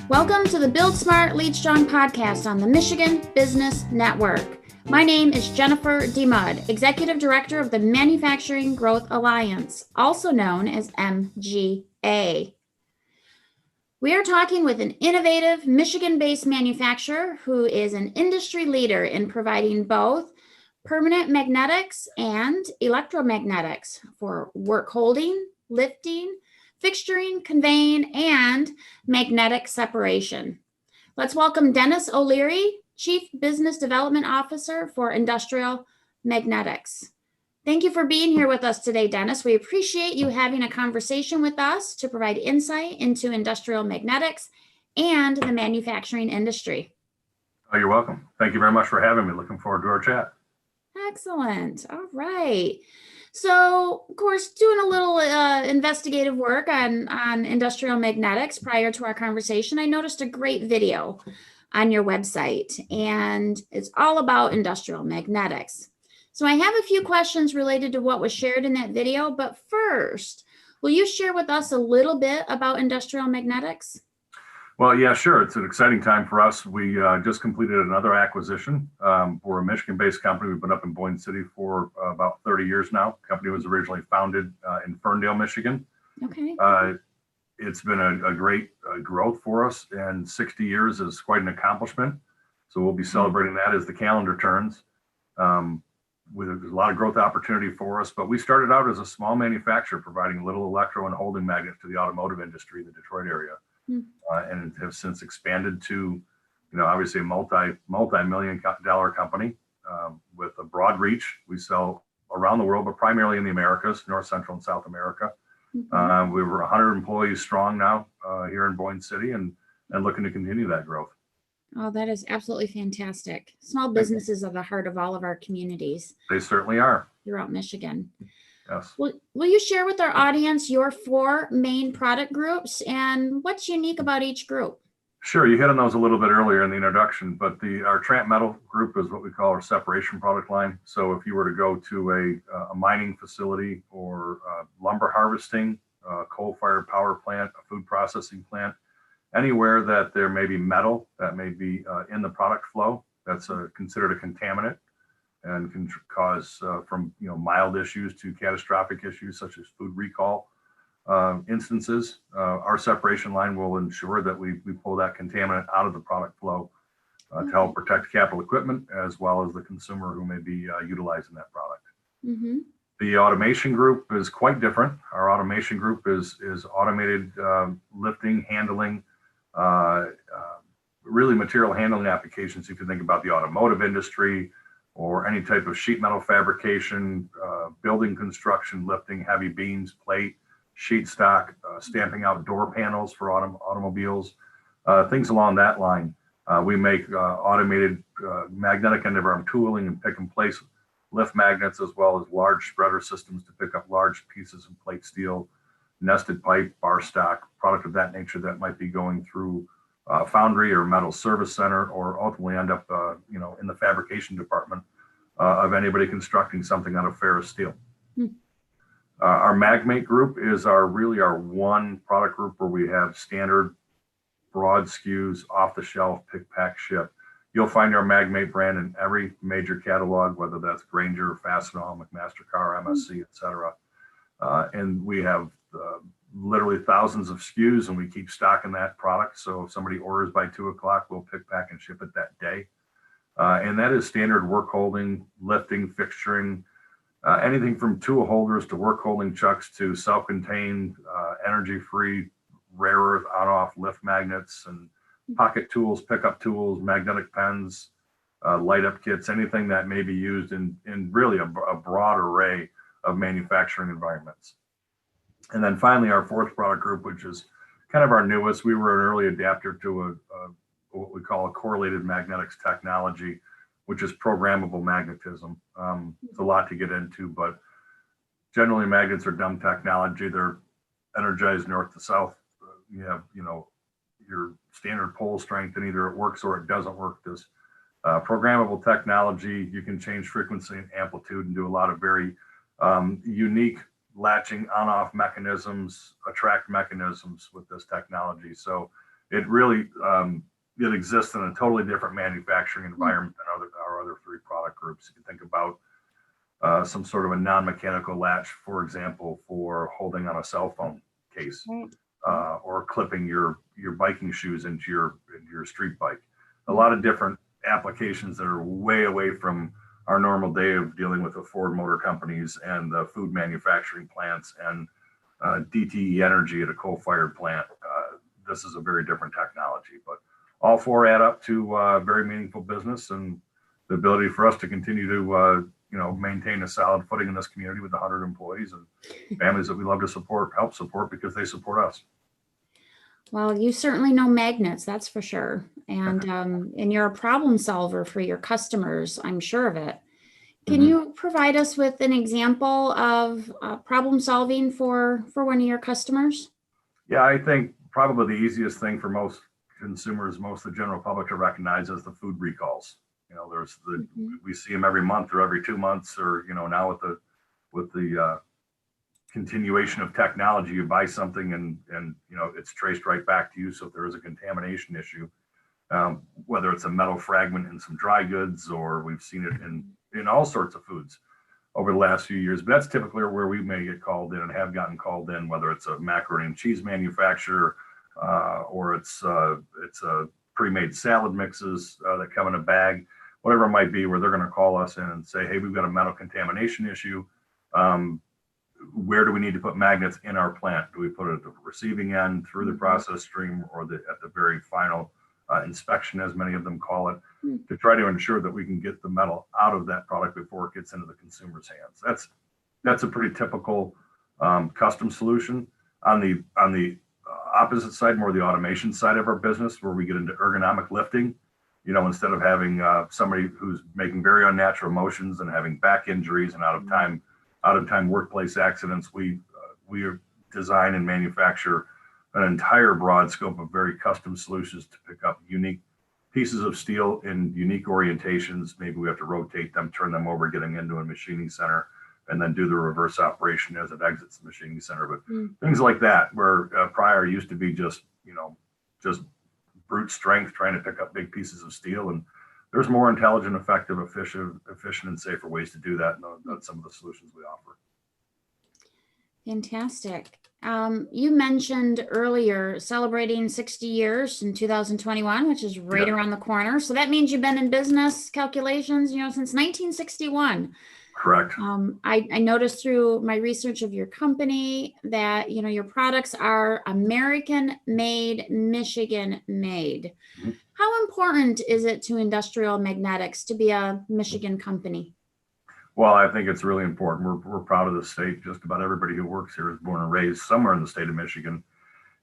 Welcome to the Build Smart, Lead Strong podcast on the Michigan Business Network. My name is Jennifer Deamud, Executive Director of the Manufacturing Growth Alliance, also known as MGA. We are talking with an innovative Michigan-based manufacturer who is an industry leader in providing both permanent magnetics and electromagnetics for work holding, lifting, fixturing, conveying, and magnetic separation. Let's welcome Dennis O'Leary, Chief Business Development Officer for Industrial Magnetics. Thank you for being here with us today, Dennis. We appreciate you having a conversation with us to provide insight into industrial magnetics and the manufacturing industry. Oh, you're welcome. Thank you very much for having me. Looking forward to our chat. Excellent. All right. So, of course, doing a little investigative work on industrial magnetics prior to our conversation, I noticed a great video on your website, and it's all about industrial magnetics. So I have a few questions related to what was shared in that video, but first, will you share with us a little bit about industrial magnetics? Well, yeah, sure. It's an exciting time for us. We just completed another acquisition. We're a Michigan-based company. We've been up in Boyne City for about 30 years now. The company was originally founded in Ferndale, Michigan. Okay. It's been a great growth for us, and 60 years is quite an accomplishment. So we'll be celebrating that as the calendar turns. There's a lot of growth opportunity for us, but we started out as a small manufacturer providing little electro and holding magnets to the automotive industry in the Detroit area. And have since expanded to, obviously a multi-million dollar company with a broad reach. We sell around the world, but primarily in the Americas, North, Central, and South America. We were 100 employees strong now here in Boyne City, and looking to continue that growth. Oh, that is absolutely fantastic. Small businesses are the heart of all of our communities. They certainly are. Throughout Michigan. Yes. Will you share with our audience your 4 main product groups and what's unique about each group? Sure. You hit on those a little bit earlier in the introduction, but our Tramp Metal group is what we call our separation product line. So if you were to go to a mining facility or lumber harvesting, coal-fired power plant, a food processing plant, anywhere that there may be metal that may be in the product flow, that's considered a contaminant and can cause from mild issues to catastrophic issues such as food recall instances. Our separation line will ensure that we pull that contaminant out of the product flow to help protect capital equipment as well as the consumer who may be utilizing that product. The automation group is quite different. Our automation group is automated lifting, handling, really material handling applications. If you think about the automotive industry or any type of sheet metal fabrication, building construction, lifting heavy beams, plate, sheet stock, stamping out door panels for automobiles, things along that line. We make automated magnetic end of arm tooling and pick and place lift magnets, as well as large spreader systems to pick up large pieces of plate steel, nested pipe, bar stock, product of that nature that might be going through foundry or metal service center, or ultimately end up in the fabrication department of anybody constructing something out of ferrous steel. Our Magmate group is our one product group where we have standard broad SKUs, off the shelf, pick, pack, ship. You'll find our Magmate brand in every major catalog, whether that's Grainger, Fastenal, McMaster-Carr, MSC, et cetera. And we have literally thousands of SKUs, and we keep stocking that product. So if somebody orders by 2 o'clock, we'll pick, pack, and ship it that day. And that is standard work holding, lifting, fixturing, anything from tool holders to work holding chucks to self-contained, energy-free, rare earth on-off lift magnets and pocket tools, pickup tools, magnetic pens, light-up kits, anything that may be used in really a broad array of manufacturing environments. And then finally, our 4th product group, which is kind of our newest. We were an early adapter to what we call a correlated magnetics technology, which is programmable magnetism. It's a lot to get into, but generally magnets are dumb technology. They're energized north to south. You have, your standard pole strength, and either it works or it doesn't work. This programmable technology, you can change frequency and amplitude and do a lot of very unique latching on-off mechanisms, attract mechanisms with this technology. So it really, it exists in a totally different manufacturing environment than our other three product groups. You can think about some sort of a non-mechanical latch, for example, for holding on a cell phone case, or clipping your biking shoes into your street bike. A lot of different applications that are way away from our normal day of dealing with the Ford Motor Companies and the food manufacturing plants and DTE Energy at a coal-fired plant. This is a very different technology, but all four add up to very meaningful business and the ability for us to continue to maintain a solid footing in this community with 100 employees and families that we love to support, help support because they support us. Well, you certainly know magnets, that's for sure. And you're a problem solver for your customers, I'm sure of it. Can you provide us with an example of problem solving for one of your customers? Yeah, I think probably the easiest thing for most consumers, most of the general public to recognize is the food recalls. There's we see them every month or every 2 months, or now with the continuation of technology, you buy something and it's traced right back to you. So if there is a contamination issue, whether it's a metal fragment in some dry goods, or we've seen it in all sorts of foods over the last few years, but that's typically where we may get called in and have gotten called in, whether it's a macaroni and cheese manufacturer, or it's a pre-made salad mixes that come in a bag, whatever it might be, where they're going to call us in and say, hey, we've got a metal contamination issue. Where do we need to put magnets in our plant? Do we put it at the receiving end, through the process stream, or at the very final inspection, as many of them call it, to try to ensure that we can get the metal out of that product before it gets into the consumer's hands? That's a pretty typical custom solution. On the opposite side, more the automation side of our business, where we get into ergonomic lifting, instead of having somebody who's making very unnatural motions and having back injuries and out of time workplace accidents, we design and manufacture an entire broad scope of very custom solutions to pick up unique pieces of steel in unique orientations. Maybe we have to rotate them, turn them over, get them into a machining center, and then do the reverse operation as it exits the machining center. But things like that, where prior used to be just brute strength trying to pick up big pieces of steel, and there's more intelligent, effective, efficient, and safer ways to do that. And that's some of the solutions we offer. Fantastic. You mentioned earlier celebrating 60 years in 2021, which is right around the corner. So that means you've been in business calculations, since 1961. Correct. I noticed through my research of your company that, your products are American made, Michigan made. How important is it to Industrial Magnetics to be a Michigan company? Well, I think it's really important. We're proud of the state. Just about everybody who works here is born and raised somewhere in the state of Michigan.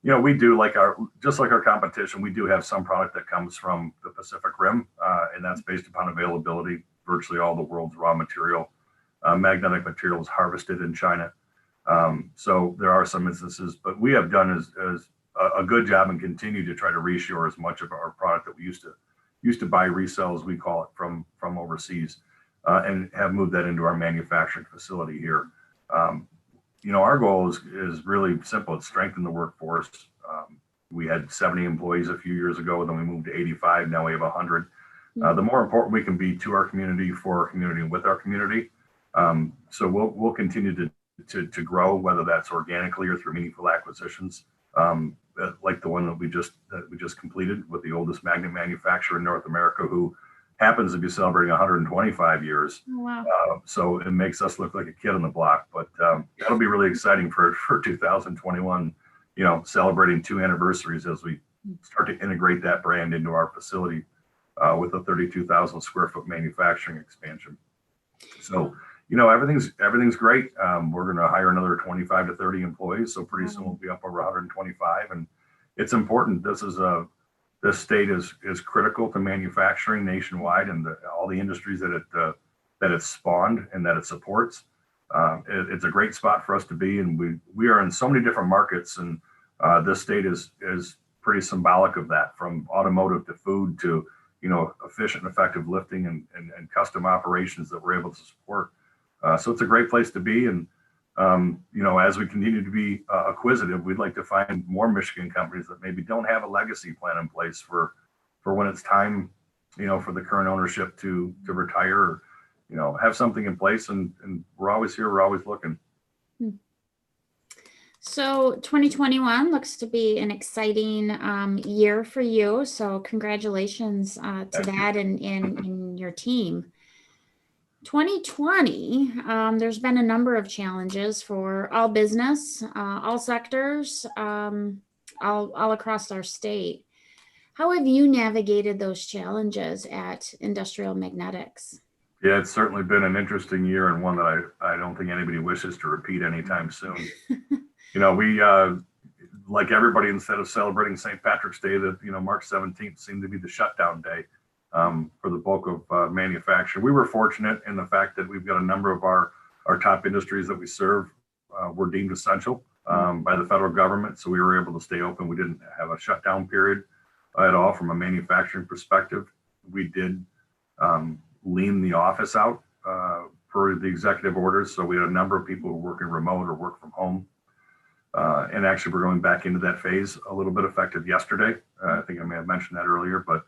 We do just like our competition, we do have some product that comes from the Pacific Rim, and that's based upon availability. Virtually all the world's raw material, magnetic material, is harvested in China. So there are some instances, but we have done as a good job and continue to try to reshore as much of our product that we used to buy, resell, as we call it, from overseas. And have moved that into our manufacturing facility here. Our goal is really simple. It's strengthen the workforce. We had 70 employees a few years ago, then we moved to 85. Now we have 100. The more important we can be to our community, for our community, and with our community. So we'll continue to grow, whether that's organically or through meaningful acquisitions, like the one that we just completed with the oldest magnet manufacturer in North America, who happens to be celebrating 125 years. Oh, wow. So it makes us look like a kid on the block, but that'll be really exciting for 2021, celebrating 2 anniversaries as we start to integrate that brand into our facility with a 32,000 square foot manufacturing expansion. So, everything's great. We're going to hire another 25 to 30 employees. So pretty soon we'll be up over 125. And it's important. This state is critical to manufacturing nationwide, and all the industries that it's spawned and that it supports. It's a great spot for us to be, and we are in so many different markets, and this state is pretty symbolic of that, from automotive to food to efficient and effective lifting and custom operations that we're able to support. So it's a great place to be, and As we continue to be acquisitive, we'd like to find more Michigan companies that maybe don't have a legacy plan in place for when it's time, for the current ownership to retire, or, have something in place. And we're always here. We're always looking. So 2021 looks to be an exciting year for you. So congratulations to that and your team. 2020, there's been a number of challenges for all business, all sectors, all across our state. How have you navigated those challenges at Industrial Magnetics? Yeah, it's certainly been an interesting year, and one that I don't think anybody wishes to repeat anytime soon. We, like everybody, instead of celebrating St. Patrick's Day, that, March 17th seemed to be the shutdown day for the bulk of manufacturing. We were fortunate in the fact that we've got a number of our top industries that we serve were deemed essential by the federal government. So we were able to stay open. We didn't have a shutdown period at all from a manufacturing perspective. We did lean the office out per the executive orders. So we had a number of people who were working remote or work from home. And actually, we're going back into that phase a little bit effective yesterday. I think I may have mentioned that earlier, but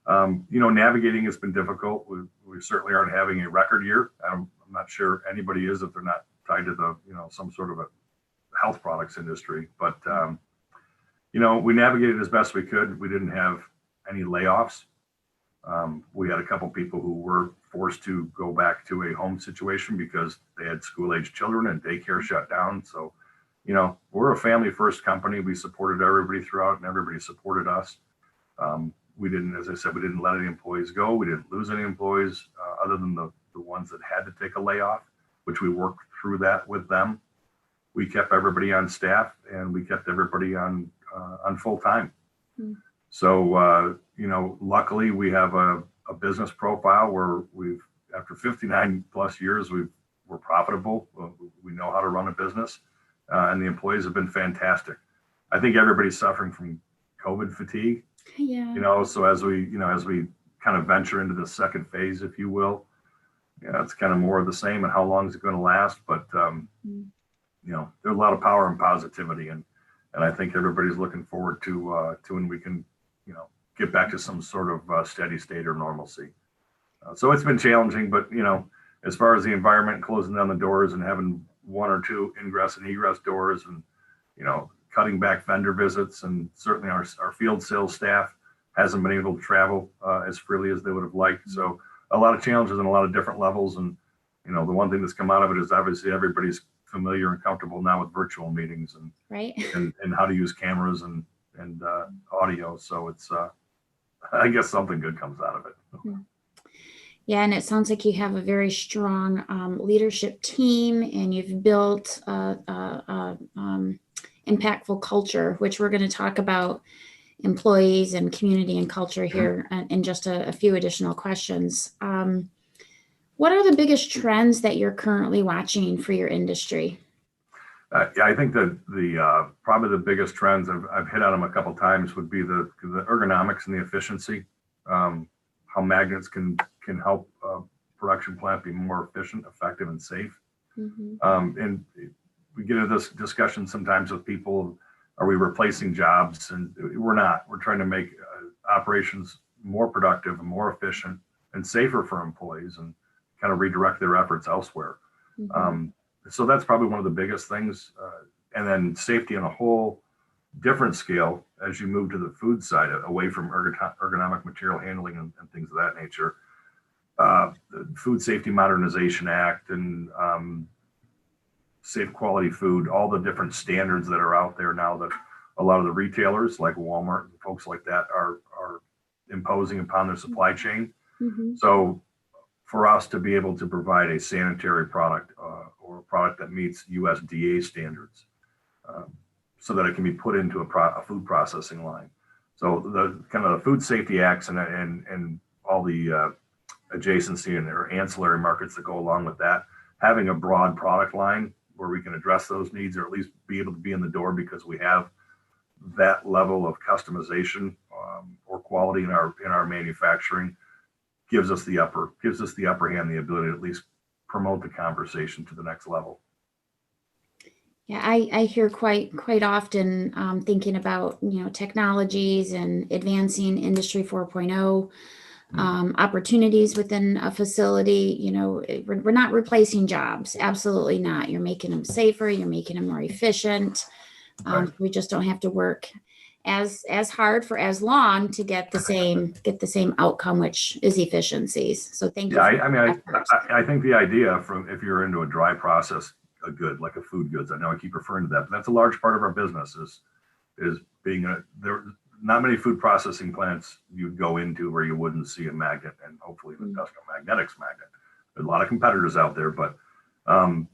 navigating has been difficult. We certainly aren't having a record year. I'm not sure anybody is if they're not tied to the some sort of a health products industry. But we navigated as best we could. We didn't have any layoffs. We had a couple people who were forced to go back to a home situation because they had school-age children and daycare shut down. So, we're a family-first company. We supported everybody throughout, and everybody supported us. We didn't, as I said, we didn't let any employees go. We didn't lose any employees other than the ones that had to take a layoff, which we worked through that with them. We kept everybody on staff, and we kept everybody on full time. So, luckily we have a business profile where after 59 plus years, we're profitable. We know how to run a business, and the employees have been fantastic. I think everybody's suffering from COVID fatigue. Yeah. So as we kind of venture into the second phase, if you will, it's kind of more of the same. And how long is it going to last? But there's a lot of power and positivity, and I think everybody's looking forward to when we can, get back to some sort of steady state or normalcy. So it's been challenging, but as far as the environment, closing down the doors and having one or two ingress and egress doors, and cutting back vendor visits, and certainly our field sales staff hasn't been able to travel as freely as they would have liked. So a lot of challenges on a lot of different levels. And the one thing that's come out of it is obviously everybody's familiar and comfortable now with virtual meetings and right and how to use cameras and audio. So it's I guess something good comes out of it. Yeah, and it sounds like you have a very strong leadership team, and you've built impactful culture, which we're going to talk about employees and community and culture here in just a few additional questions. What are the biggest trends that you're currently watching for your industry? I think that the probably the biggest trends, I've hit on them a couple of times, would be the ergonomics and the efficiency. How magnets can help a production plant be more efficient, effective, and safe. And we get into this discussion sometimes with people: are we replacing jobs? And we're not. We're trying to make operations more productive and more efficient and safer for employees, and kind of redirect their efforts elsewhere. So that's probably one of the biggest things. And then safety on a whole different scale as you move to the food side, away from ergonomic material handling and things of that nature. The Food Safety Modernization Act and Safe Quality Food, all the different standards that are out there now that a lot of the retailers like Walmart and folks like that are imposing upon their supply chain. So for us to be able to provide a sanitary product or a product that meets USDA standards, so that it can be put into a food processing line. So the kind of the food safety acts and all the adjacency and or ancillary markets that go along with that, having a broad product line where we can address those needs, or at least be able to be in the door because we have that level of customization or quality in our manufacturing, gives us the upper hand, the ability to at least promote the conversation to the next level. Yeah, I hear quite often thinking about, technologies and advancing Industry 4.0 opportunities within a facility. We're not replacing jobs. Absolutely not. You're making them safer. You're making them more efficient. Right. We just don't have to work as hard for as long to get the same outcome, which is efficiencies. So thank you Yeah, for I mean, your efforts. I think the idea from if you're into a dry process, a good like a food goods, I know I keep referring to that, but that's a large part of our business is being there. Not many food processing plants you'd go into where you wouldn't see a magnet, and hopefully an industrial magnetics magnet. There's a lot of competitors out there, but um,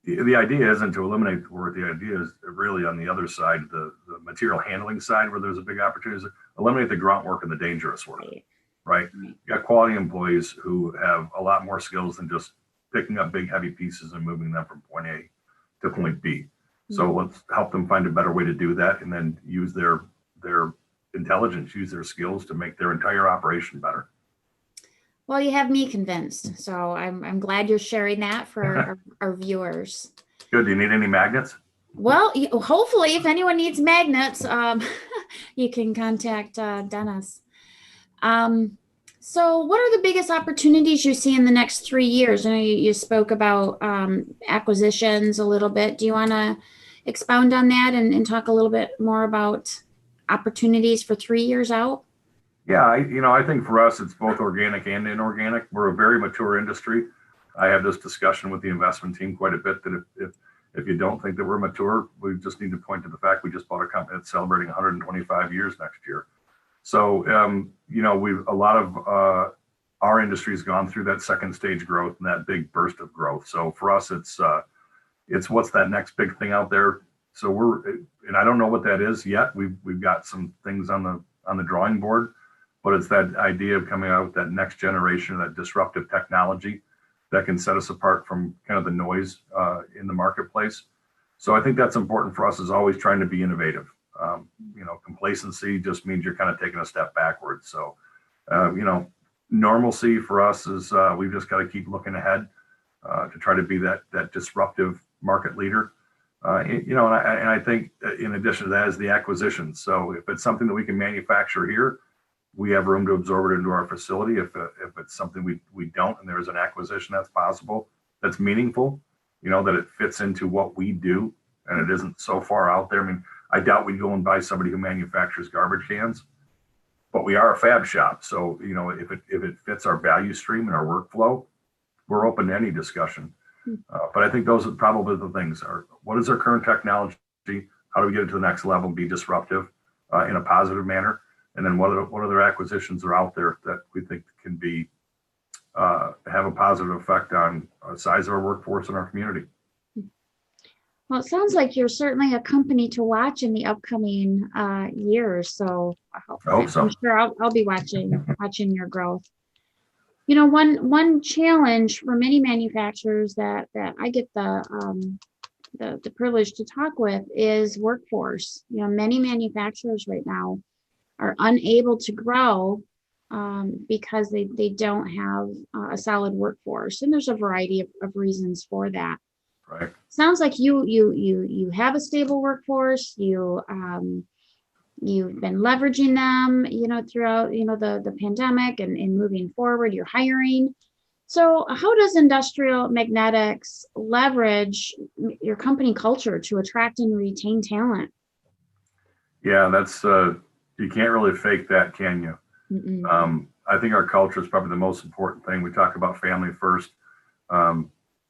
the idea isn't to eliminate the work. The idea is really on the other side, the material handling side, where there's a big opportunity, is eliminate the grunt work and the dangerous work. Right. Right? Right. You got quality employees who have a lot more skills than just picking up big heavy pieces and moving them from point A to point B. So let's help them find a better way to do that, and then use their intelligence, use their skills to make their entire operation better. Well, you have me convinced. So I'm glad you're sharing that for our viewers. Good. Do you need any magnets? Well, hopefully, if anyone needs magnets, you can contact Dennis. Um, so, what are the biggest opportunities you see in the next 3 years? I know you spoke about acquisitions a little bit. Do you want to expound on that and talk a little bit more about opportunities for 3 years out? Yeah, I think for us, it's both organic and inorganic. We're a very mature industry. I have this discussion with the investment team quite a bit that if you don't think that we're mature, we just need to point to the fact we just bought a company that's celebrating 125 years next year. So, we've a lot of our industry's gone through that second stage growth and that big burst of growth. So for us, it's what's that next big thing out there. So and I don't know what that is yet. We've got some things on the drawing board, but it's that idea of coming out with that next generation, that disruptive technology that can set us apart from kind of the noise in the marketplace. So I think that's important for us, is always trying to be innovative. Complacency just means you're kind of taking a step backwards. So, normalcy for us is we've just got to keep looking ahead to try to be that disruptive market leader. And I think in addition to that is the acquisition. So if it's something that we can manufacture here, we have room to absorb it into our facility. If it's something we don't, and there's an acquisition that's possible, that's meaningful, that it fits into what we do, and it isn't so far out there. I mean, I doubt we'd go and buy somebody who manufactures garbage cans, but we are a fab shop. So, if it fits our value stream and our workflow, we're open to any discussion. But I think those are probably the things: are what is our current technology? How do we get it to the next level and be disruptive in a positive manner? And then what other acquisitions are out there that we think can be have a positive effect on the size of our workforce and our community? Well, it sounds like you're certainly a company to watch in the upcoming years. So I hope so. I'm sure I'll be watching your growth. One challenge for many manufacturers that I get the privilege to talk with is workforce. Many manufacturers right now are unable to grow because they don't have a solid workforce, and there's a variety of reasons for that. Right. Sounds like you have a stable workforce. You've been leveraging them, throughout, the pandemic and moving forward, you're hiring. So how does Industrial Magnetics leverage your company culture to attract and retain talent? Yeah, that's you can't really fake that, can you? I think our culture is probably the most important thing. We talk about family first.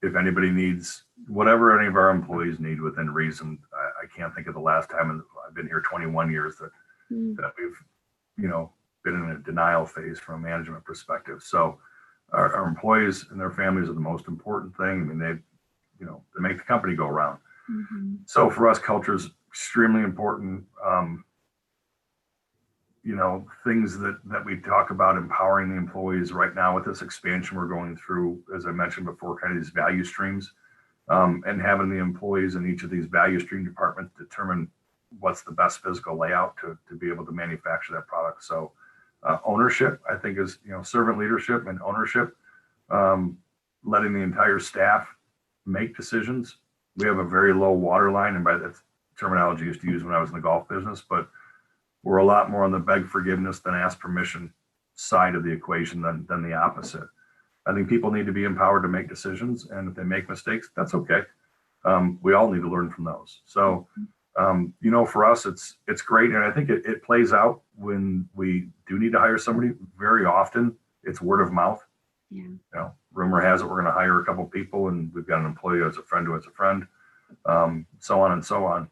If anybody needs whatever any of our employees need within reason, I can't think of the last time, and I've been here 21 years that we've, been in a denial phase from a management perspective. So our employees and their families are the most important thing. I mean, they make the company go around. So for us, culture is extremely important. Things that we talk about empowering the employees right now with this expansion we're going through, as I mentioned before, kind of these value streams, and having the employees in each of these value stream departments determine what's the best physical layout to be able to manufacture that product. So ownership, I think, is, servant leadership and ownership, letting the entire staff make decisions We have a very low water line, and by that terminology I used to use when I was in the golf business, but we're a lot more on the beg forgiveness than ask permission side of the equation than the opposite. I think people need to be empowered to make decisions, and if they make mistakes, that's okay. We all need to learn from those. So, for us, it's great, and I think it plays out when we do need to hire somebody. Very often, it's word of mouth. Yeah. Rumor has it we're going to hire a couple people, and we've got an employee who has a friend who has a friend, so on and so on.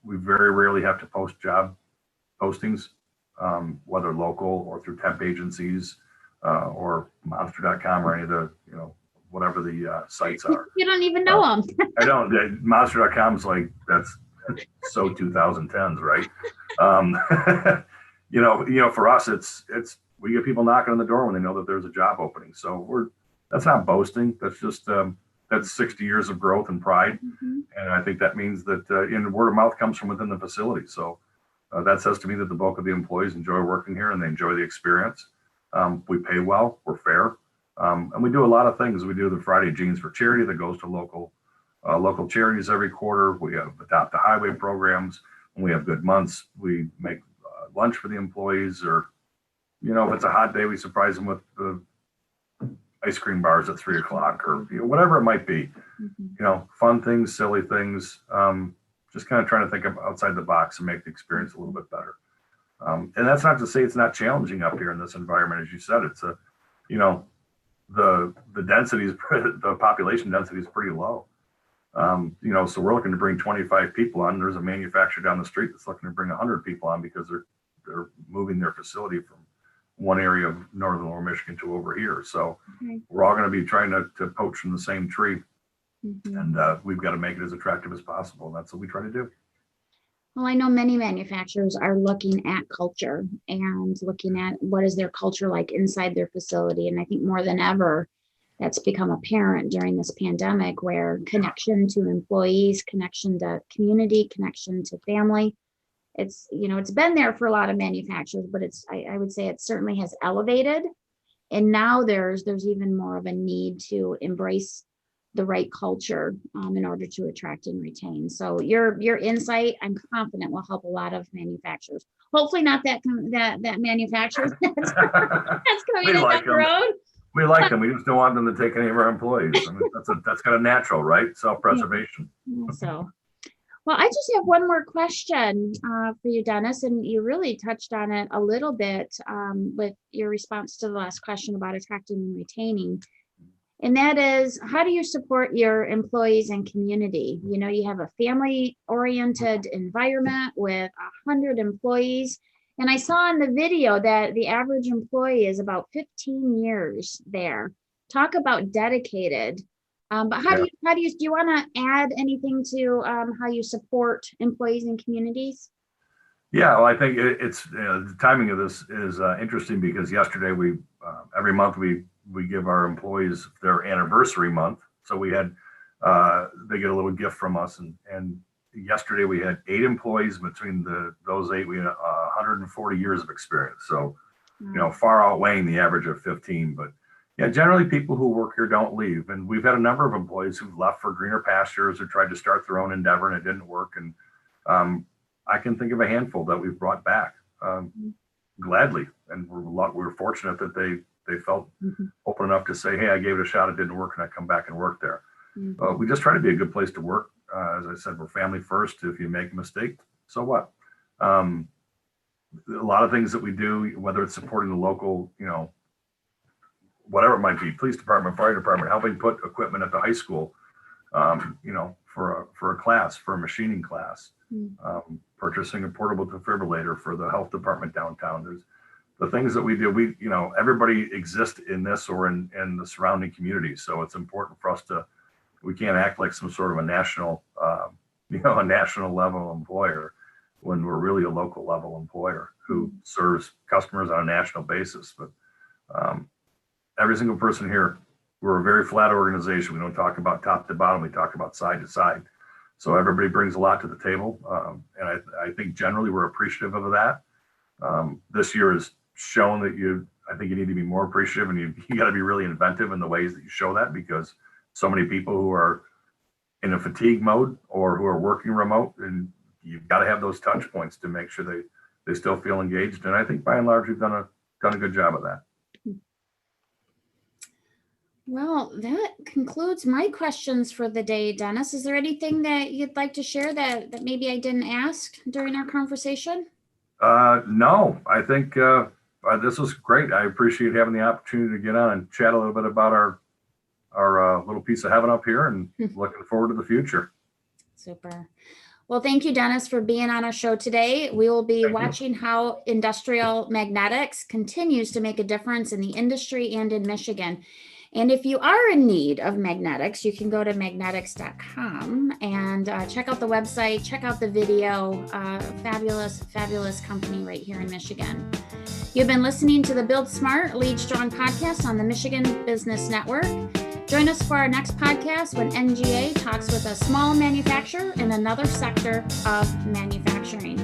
We very rarely have to post job postings, whether local or through temp agencies or monster.com or any of the, whatever the sites are. You don't even know them. I don't. Monster.com is like, that's so 2010s, right? For us, it's we get people knocking on the door when they know that there's a job opening. So that's not boasting. That's just that's 60 years of growth and pride. Mm-hmm. And I think that means that word of mouth comes from within the facility. So that says to me that the bulk of the employees enjoy working here and they enjoy the experience. We pay well, we're fair. And we do a lot of things. We do the Friday Jeans for Charity that goes to local charities every quarter. We have Adopt a Highway programs. When we have good months, we make lunch for the employees, or, if it's a hot day, we surprise them with the ice cream bars at 3:00 or whatever it might be. Mm-hmm. Fun things, silly things, just kind of trying to think of outside the box and make the experience a little bit better. And that's not to say it's not challenging up here in this environment. As you said, it's the density is, the population density is pretty low. So we're looking to bring 25 people on. There's a manufacturer down the street that's looking to bring 100 people on because they're moving their facility from one area of northern Lower Michigan to over here. So we're all going to be trying to poach from the same tree. Mm-hmm. And we've got to make it as attractive as possible. And that's what we try to do. Well, I know many manufacturers are looking at culture and looking at what is their culture like inside their facility. And I think more than ever, that's become apparent during this pandemic, where connection to employees, connection to community, connection to family, it's been there for a lot of manufacturers, but I would say it certainly has elevated. And now there's even more of a need to embrace the right culture in order to attract and retain. So your insight, I'm confident, will help a lot of manufacturers. Hopefully not that manufacturers that's coming in down the road. We like them. We just don't want them to take any of our employees. I mean, that's kind of natural, right? Self-preservation. So, well, I just have one more question for you, Dennis, and you really touched on it a little bit with your response to the last question about attracting and retaining. And that is, how do you support your employees and community? You have a family-oriented environment with 100 employees. And I saw in the video that the average employee is about 15 years there. Talk about dedicated. But do you want to add anything to how you support employees and communities? Yeah, well, I think it's the timing of this is interesting because yesterday every month we give our employees their anniversary month. So we had they get a little gift from us, and yesterday we had 8 employees. Between those 8, we had 140 years of experience. So far outweighing the average of 15. But yeah, generally people who work here don't leave, and we've had a number of employees who've left for greener pastures or tried to start their own endeavor and it didn't work. And I can think of a handful that we've brought back gladly, and we're fortunate that they felt open enough to say, hey, I gave it a shot, it didn't work, and I come back and work there. We just try to be a good place to work. As I said, we're family first. If you make a mistake, so what? A lot of things that we do, whether it's supporting the local, whatever it might be, police department, fire department, helping put equipment at the high school, for a class, for a machining class, purchasing a portable defibrillator for the health department downtown. There's the things that we do. Everybody exists in this or in the surrounding communities. So it's important for us we can't act like some sort of a national, a national level employer when we're really a local level employer who serves customers on a national basis. But every single person here, we're a very flat organization. We don't talk about top to bottom. We talk about side to side. So everybody brings a lot to the table. And I think generally we're appreciative of that. This year has shown that I think you need to be more appreciative, and you got to be really inventive in the ways that you show that, because so many people who are in a fatigue mode or who are working remote, and you've got to have those touch points to make sure they still feel engaged. And I think by and large, we've done a good job of that. Well, that concludes my questions for the day, Dennis. Is there anything that you'd like to share that maybe I didn't ask during our conversation? No, I think this was great. I appreciate having the opportunity to get on and chat a little bit about our little piece of heaven up here, and looking forward to the future. Super. Well, thank you, Dennis, for being on our show today. We will be watching how industrial magnetics continues to make a difference in the industry and in Michigan. And if you are in need of magnetics, you can go to magnetics.com and check out the website, check out the video. Fabulous, fabulous company right here in Michigan. You've been listening to the Build Smart, Lead Strong podcast on the Michigan Business Network. Join us for our next podcast when NGA talks with a small manufacturer in another sector of manufacturing.